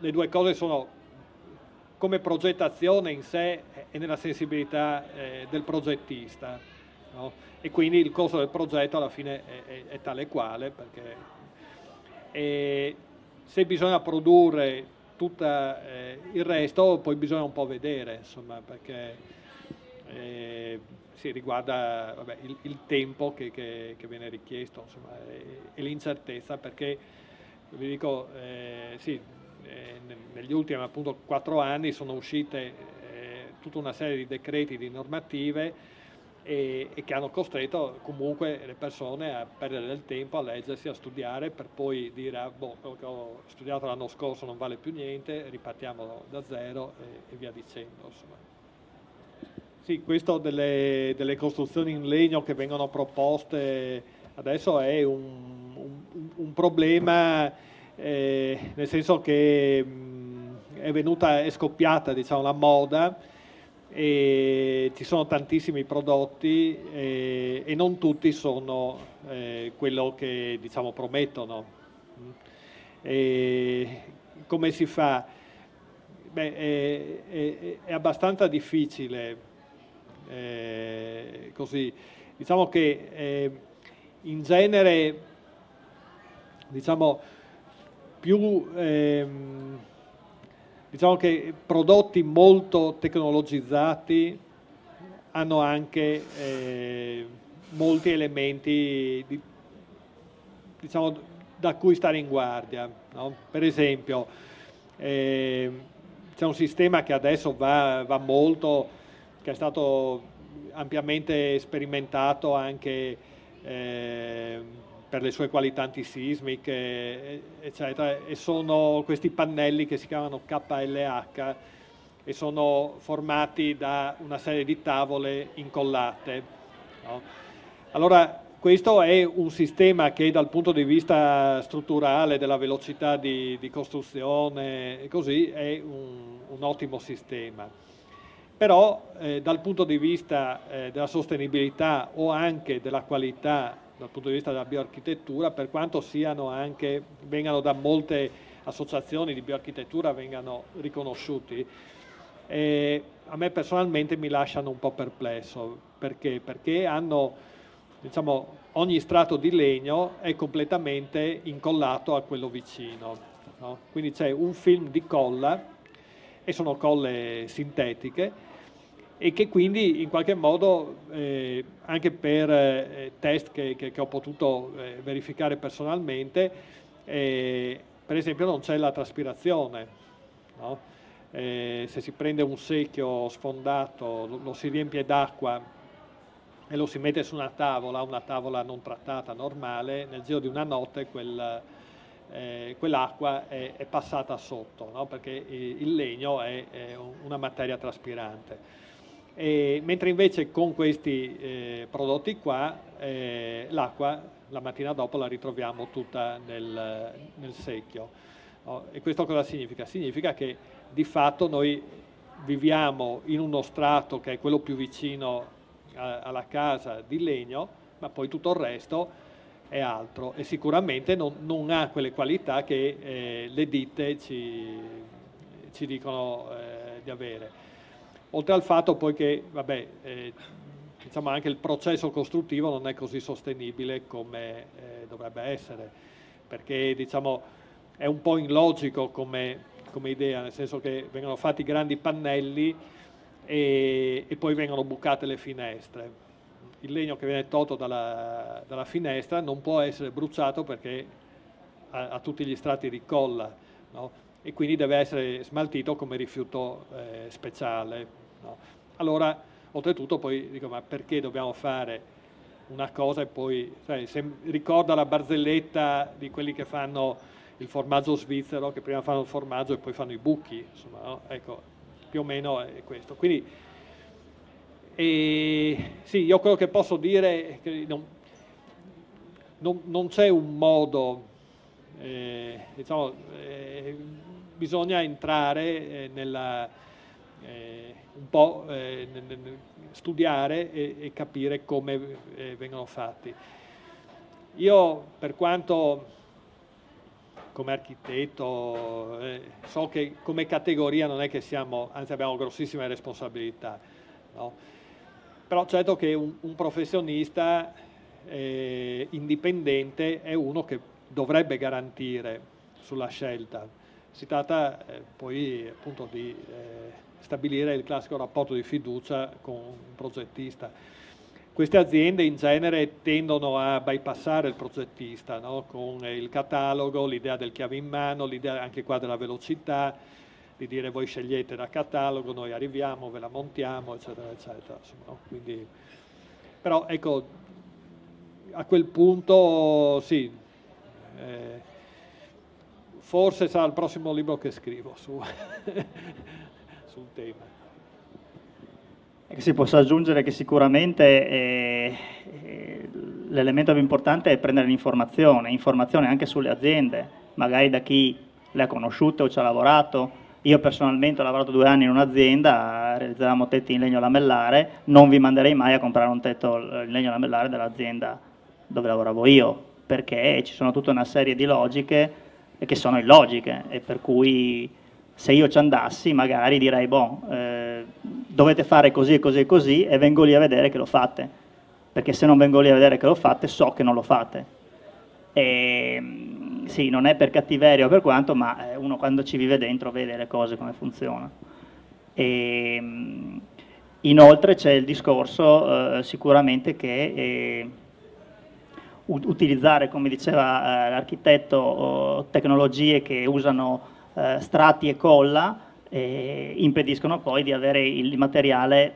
le due cose sono come progettazione in sé e nella sensibilità del progettista, no? E quindi il costo del progetto alla fine è tale quale, perché se bisogna produrre tutto il resto, poi bisogna un po' vedere, insomma, perché si riguarda vabbè, il tempo che viene richiesto, insomma, e l'incertezza, perché vi dico, sì, negli ultimi appunto 4 anni sono uscite tutta una serie di decreti, di normative e che hanno costretto comunque le persone a perdere del tempo, a leggersi, a studiare, per poi dire ah, boh, quello che ho studiato l'anno scorso non vale più niente, ripartiamo da zero e via dicendo, insomma. Sì, questo delle costruzioni in legno che vengono proposte adesso è un problema, nel senso che è scoppiata, diciamo, la moda e ci sono tantissimi prodotti e non tutti sono quello che, diciamo, promettono. E come si fa? Beh, è abbastanza difficile così. Diciamo che in genere, diciamo, più diciamo che prodotti molto tecnologizzati hanno anche molti elementi diciamo, da cui stare in guardia, no? Per esempio, c'è un sistema che adesso va molto, che è stato ampiamente sperimentato anche per le sue qualità antisismiche, eccetera, e sono questi pannelli che si chiamano KLH e sono formati da una serie di tavole incollate, no? Allora, questo è un sistema che dal punto di vista strutturale, della velocità di costruzione e così, è un ottimo sistema. Però dal punto di vista della sostenibilità o anche della qualità, dal punto di vista della bioarchitettura, per quanto vengano da molte associazioni di bioarchitettura, vengano riconosciuti, a me personalmente mi lasciano un po' perplesso. Perché? Perché hanno, diciamo, ogni strato di legno è completamente incollato a quello vicino, no? Quindi c'è un film di colla e sono colle sintetiche e che quindi in qualche modo anche per test che ho potuto verificare personalmente, per esempio non c'è la traspirazione, no? Se si prende un secchio sfondato, lo si riempie d'acqua e lo si mette su una tavola non trattata normale, nel giro di una notte quell'acqua è passata sotto, no? Perché il legno è una materia traspirante. Mentre invece con questi prodotti qua l'acqua la mattina dopo la ritroviamo tutta nel secchio, no? E questo cosa significa? Significa che di fatto noi viviamo in uno strato che è quello più vicino alla casa di legno, ma poi tutto il resto è altro e sicuramente non ha quelle qualità che le ditte ci dicono di avere. Oltre al fatto poi che, vabbè, diciamo anche il processo costruttivo non è così sostenibile come dovrebbe essere, perché diciamo è un po' illogico come idea, nel senso che vengono fatti grandi pannelli e poi vengono bucate le finestre. Il legno che viene tolto dalla finestra non può essere bruciato perché ha tutti gli strati di colla, no? E quindi deve essere smaltito come rifiuto speciale, no? Allora, oltretutto poi dico, ma perché dobbiamo fare una cosa e poi, sai, ricorda la barzelletta di quelli che fanno il formaggio svizzero, che prima fanno il formaggio e poi fanno i buchi, insomma, no? Ecco, più o meno è questo. Quindi, sì, io quello che posso dire è che non c'è un modo, diciamo, bisogna entrare un po' studiare e capire come vengono fatti. Io, per quanto come architetto, so che come categoria non è che siamo, anzi abbiamo grossissime responsabilità, no? Però certo che un professionista indipendente è uno che dovrebbe garantire sulla scelta. Si tratta poi appunto di stabilire il classico rapporto di fiducia con un progettista. Queste aziende in genere tendono a bypassare il progettista, no? Con il catalogo, l'idea del chiave in mano, l'idea anche qua della velocità, di dire voi scegliete da catalogo, noi arriviamo, ve la montiamo, eccetera, eccetera. Insomma, no? Quindi, però ecco, a quel punto sì, forse sarà il prossimo libro che scrivo sul tema. Si possa aggiungere che sicuramente l'elemento più importante è prendere informazione anche sulle aziende, magari da chi le ha conosciute o ci ha lavorato. Io personalmente ho lavorato 2 anni in un'azienda, realizzavamo tetti in legno lamellare, non vi manderei mai a comprare un tetto in legno lamellare dell'azienda dove lavoravo io, perché ci sono tutta una serie di logiche che sono illogiche e per cui se io ci andassi magari direi dovete fare così e così e così e vengo lì a vedere che lo fate, perché se non vengo lì a vedere che lo fate so che non lo fate. E, sì, non è per cattiveria o per quanto, ma uno quando ci vive dentro vede le cose come funzionano. E, inoltre c'è il discorso sicuramente che utilizzare, come diceva l'architetto, tecnologie che usano strati e colla impediscono poi di avere il materiale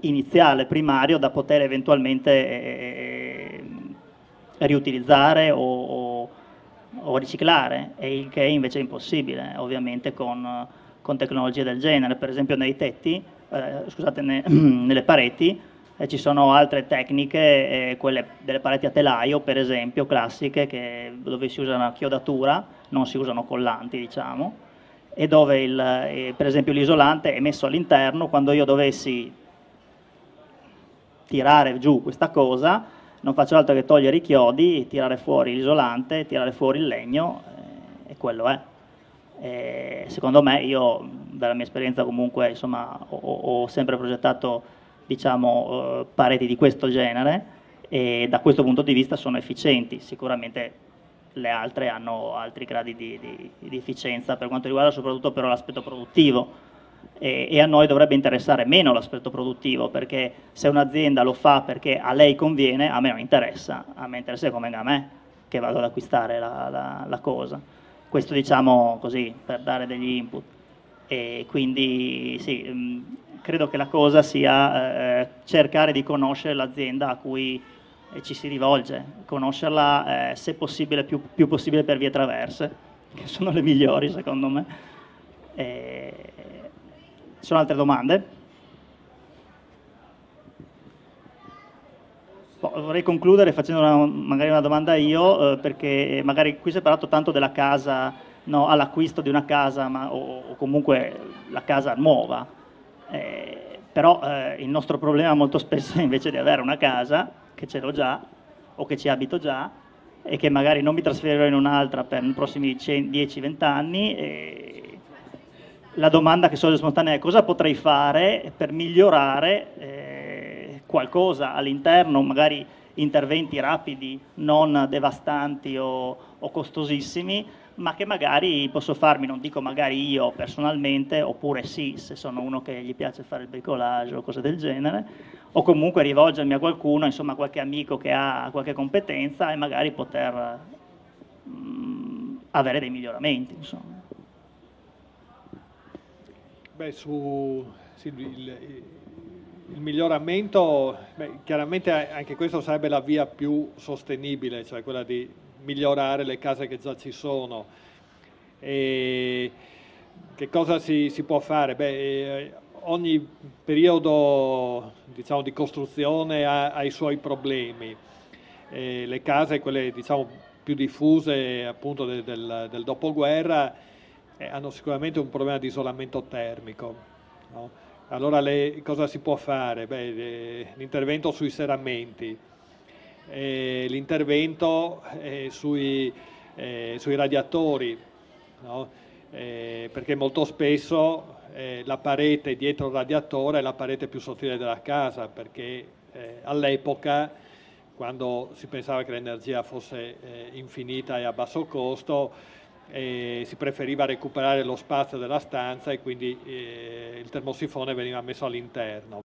iniziale, primario, da poter eventualmente riutilizzare o riciclare, e il che invece è impossibile ovviamente con tecnologie del genere. Per esempio nei tetti, scusate, nelle pareti ci sono altre tecniche, quelle delle pareti a telaio per esempio, classiche, dove si usa una chiodatura, non si usano collanti diciamo, e dove per esempio l'isolante è messo all'interno. Quando io dovessi tirare giù questa cosa non faccio altro che togliere i chiodi, tirare fuori l'isolante, tirare fuori il legno e quello è. Secondo me, io dalla mia esperienza comunque insomma ho sempre progettato diciamo pareti di questo genere e da questo punto di vista sono efficienti. Sicuramente le altre hanno altri gradi di efficienza per quanto riguarda soprattutto però l'aspetto produttivo, e a noi dovrebbe interessare meno l'aspetto produttivo, perché se un'azienda lo fa perché a lei conviene, a me non interessa, a me interessa che convenga a me che vado ad acquistare la cosa. Questo diciamo così per dare degli input, e quindi sì, credo che la cosa sia cercare di conoscere l'azienda a cui ci si rivolge, conoscerla se possibile più possibile per vie traverse, che sono le migliori secondo me. Ci sono altre domande? Vorrei concludere facendo magari una domanda io, perché magari qui si è parlato tanto della casa, no, all'acquisto di una casa, o comunque la casa nuova, però il nostro problema molto spesso è invece di avere una casa, che ce l'ho già, o che ci abito già, e che magari non mi trasferirò in un'altra per i prossimi 10-20 anni, la domanda che sorge spontanea è: cosa potrei fare per migliorare qualcosa all'interno, magari interventi rapidi, non devastanti o costosissimi, ma che magari posso farmi, non dico magari io personalmente, oppure sì, se sono uno che gli piace fare il bricolage o cose del genere, o comunque rivolgermi a qualcuno, insomma qualche amico che ha qualche competenza e magari poter avere dei miglioramenti, insomma. Beh, sì, il miglioramento, chiaramente anche questo sarebbe la via più sostenibile, cioè quella di migliorare le case che già ci sono. E che cosa si può fare? Beh, ogni periodo, diciamo, di costruzione ha i suoi problemi. Le case, quelle diciamo più diffuse appunto del dopoguerra, hanno sicuramente un problema di isolamento termico, no? Allora cosa si può fare? Beh, l'intervento sui serramenti, l'intervento sui sui radiatori, no? Perché molto spesso la parete dietro il radiatore è la parete più sottile della casa, perché all'epoca, quando si pensava che l'energia fosse infinita e a basso costo, si preferiva recuperare lo spazio della stanza e quindi il termosifone veniva messo all'interno.